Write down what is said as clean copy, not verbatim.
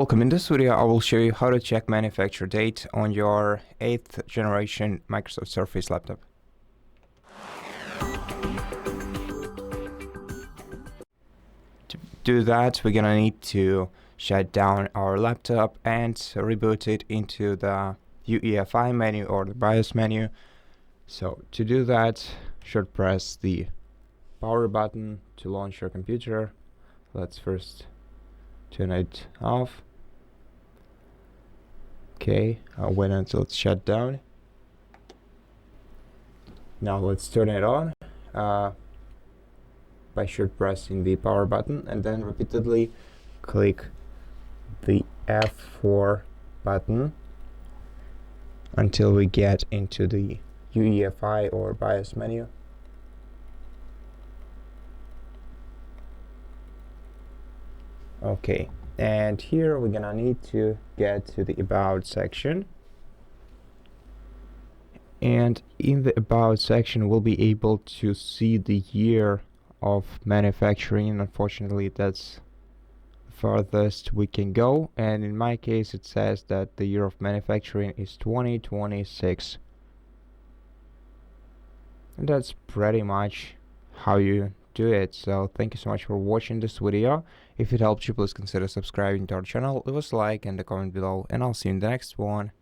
Welcome. In this video, I will show you how to check manufacture date on your 8th generation Microsoft Surface laptop. To do that, we're gonna need to shut down our laptop and reboot it into the UEFI menu or the BIOS menu. So to do that, should press the power button to launch your computer. Let's first turn it off. Okay, I'll wait until it's shut down. Now let's turn it on by pressing the power button and then repeatedly click the F4 button until we get into the UEFI or BIOS menu. Okay, and here we're gonna need to get to the About section. And in the About section, we'll be able to see the year of manufacturing. Unfortunately, that's the farthest we can go. And in my case, it says that the year of manufacturing is 2026. And that's pretty much how you do it. So thank you so much for watching this video. If it helped you, please consider subscribing to our channel, leave us a like and a comment below, and I'll see you in the next one.